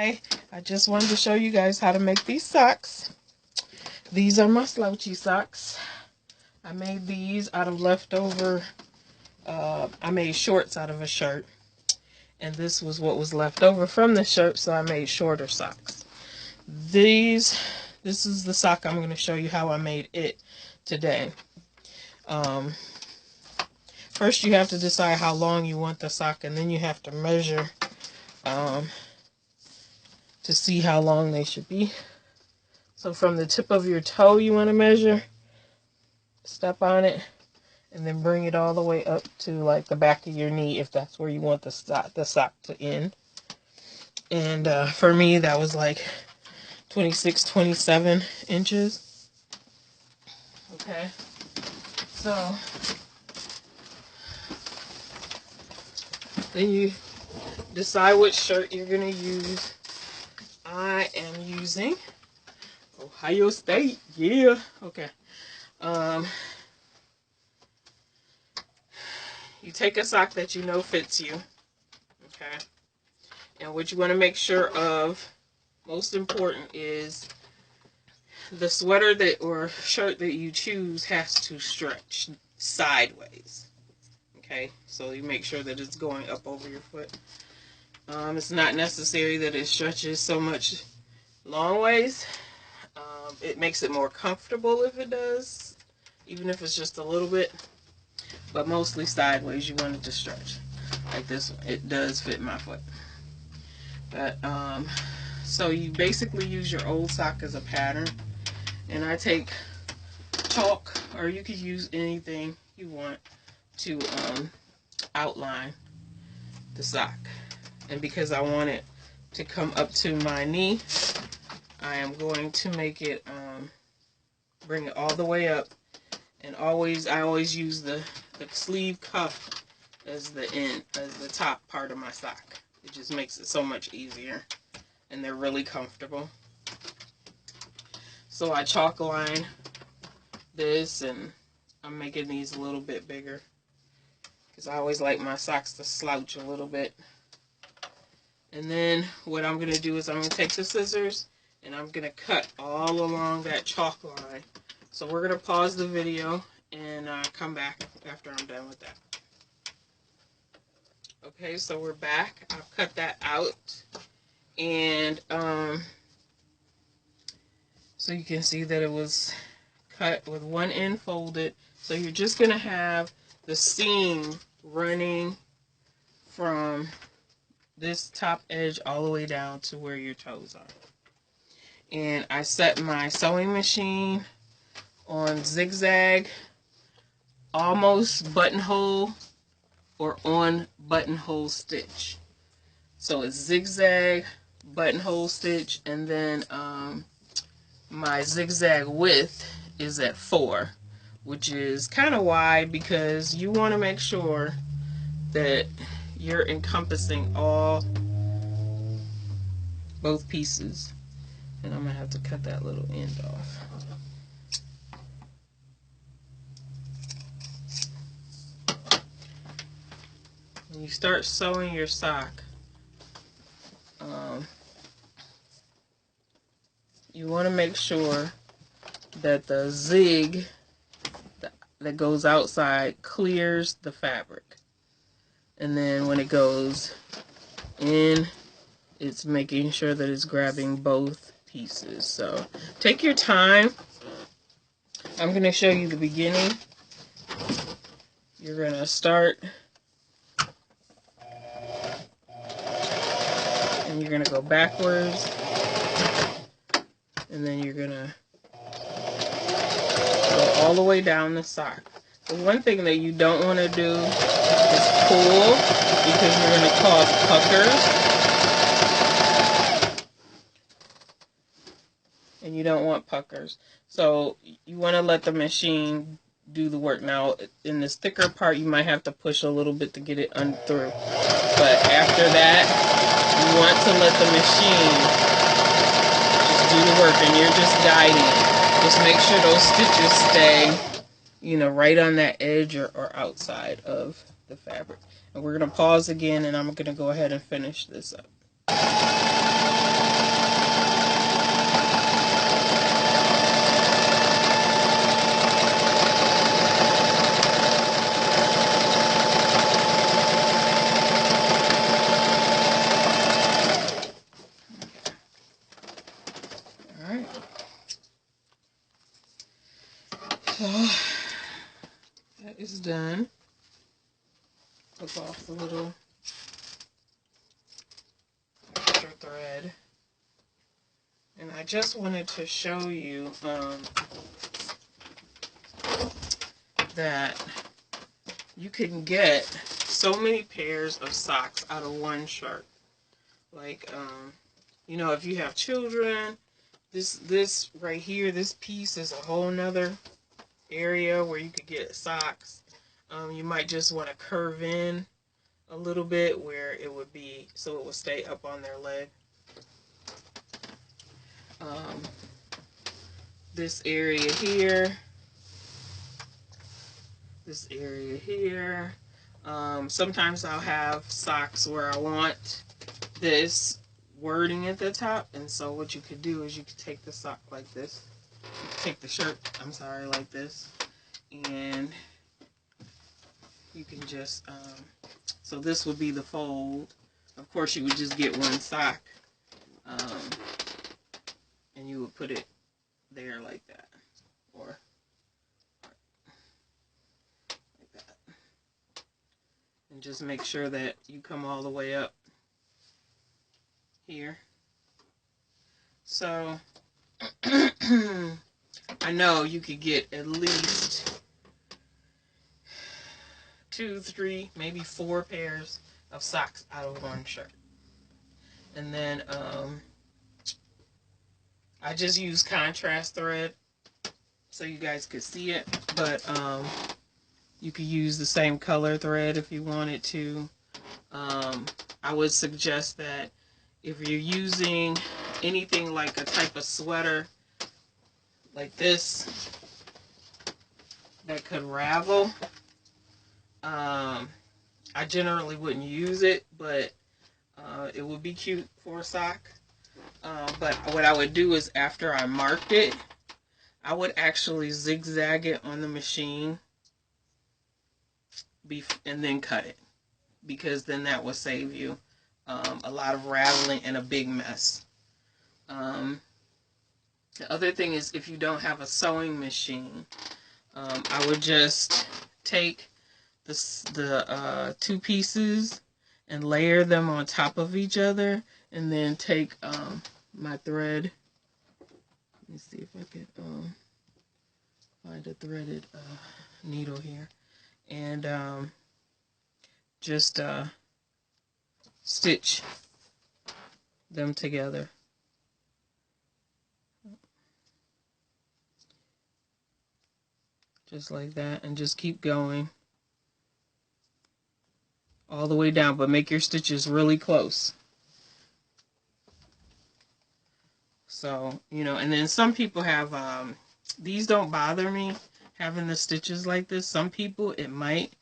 Hi, I just wanted to show you guys how to make these socks. These are my slouchy socks. I made these out of leftover, I made shorts out of a shirt. And this was what was left over from the shirt, so I made shorter socks. This is the sock I'm going to show you how I made it today. First you have to decide how long you want the sock, and then you have to measure to see how long they should be. So from the tip of your toe you want to measure, step on it, and then bring it all the way up to like the back of your knee if that's where you want the sock to end. And for me that was like 26-27 inches. Okay, so then you decide which shirt you're gonna use. I am using Ohio State, yeah. Okay. You take a sock that you know fits you. Okay. And what you want to make sure of, most important, is the sweater or shirt that you choose has to stretch sideways. Okay, so you make sure that it's going up over your foot. It's not necessary that it stretches so much long ways. It makes it more comfortable if it does, even if it's just a little bit. But mostly sideways, you want it to stretch. Like this one, it does fit my foot. But so you basically use your old sock as a pattern, and I take chalk, or you could use anything you want to outline the sock. And because I want it to come up to my knee, I am going to make it bring it all the way up. And I always use the sleeve cuff as the top part of my sock. It just makes it so much easier, and they're really comfortable. So I chalk line this, and I'm making these a little bit bigger because I always like my socks to slouch a little bit. And then what I'm going to do is I'm going to take the scissors and I'm going to cut all along that chalk line. So we're going to pause the video and come back after I'm done with that. Okay, so we're back. I've cut that out. And so you can see that it was cut with one end folded. So you're just going to have the seam running from this top edge all the way down to where your toes are. And I set my sewing machine on zigzag, almost buttonhole, or on buttonhole stitch. So it's zigzag, buttonhole stitch, and then my zigzag width is at 4, which is kind of wide because you want to make sure that you're encompassing both pieces. And I'm going to have to cut that little end off. When you start sewing your sock, you want to make sure that the zig that goes outside clears the fabric. And then when it goes in, it's making sure that it's grabbing both pieces. So take your time. I'm going to show you the beginning. You're going to start, and you're going to go backwards, and then you're going to go all the way down the sock. The one thing that you don't want to do is pull, because you're going to cause puckers. And you don't want puckers. So you want to let the machine do the work. Now, in this thicker part, you might have to push a little bit to get it through. But after that, you want to let the machine just do the work, and you're just guiding. Just make sure those stitches stay, you know, right on that edge or outside of the fabric. And we're going to pause again, and I'm going to go ahead and finish this up. So that is done. Took off the little extra thread. And I just wanted to show you that you can get so many pairs of socks out of one shirt. Like, you know, if you have children, this right here, this piece is a whole nother area where you could get socks. You might just want to curve in a little bit where it would be, so it would stay up on their leg. This area here, this area here. Sometimes I'll have socks where I want this wording at the top, and so what you could do is you could take the sock like this. You could take the shirt, I'm sorry, like this, and you can just, so this would be the fold. Of course, you would just get one sock, and you would put it there like that, or like that, and just make sure that you come all the way up here. So I know you could get at least 2, 3, maybe 4 pairs of socks out of one shirt. And then I just use contrast thread so you guys could see it, but you could use the same color thread if you wanted to. I would suggest that if you're using anything like a type of sweater like this that could ravel, I generally wouldn't use it, but it would be cute for a sock. But what I would do is, after I marked it, I would actually zigzag it on the machine and then cut it, because then that will save you a lot of raveling and a big mess. The other thing is, if you don't have a sewing machine, I would just take the 2 pieces and layer them on top of each other, and then take my thread. Let me see if I can find a threaded needle here, and just stitch them together. Just like that, and just keep going all the way down, but make your stitches really close. So, you know, and then some people have, these don't bother me, having the stitches like this. Some people, it might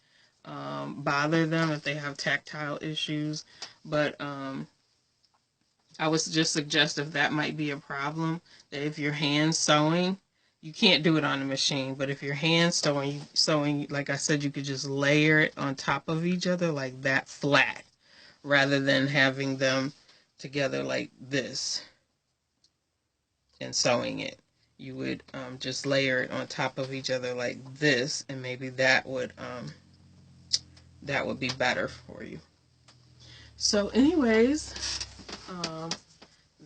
bother them if they have tactile issues, but I would just suggest, if that might be a problem, that if you're hand sewing, you can't do it on a machine, but if you're hand sewing, like I said, you could just layer it on top of each other like that, flat, rather than having them together like this and sewing it. You would just layer it on top of each other like this, and maybe that would be better for you. So anyways,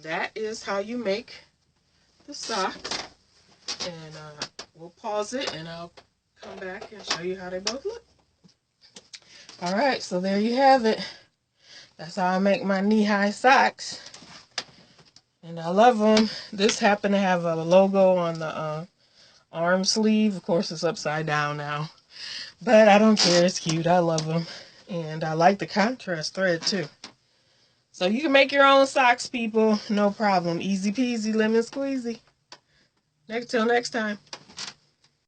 that is how you make the sock. And we'll pause it, and I'll come back and show you how they both look. Alright, so there you have it. That's how I make my knee-high socks. And I love them. This happened to have a logo on the arm sleeve. Of course, it's upside down now. But I don't care. It's cute. I love them. And I like the contrast thread, too. So you can make your own socks, people. No problem. Easy peasy, lemon squeezy. Till next time.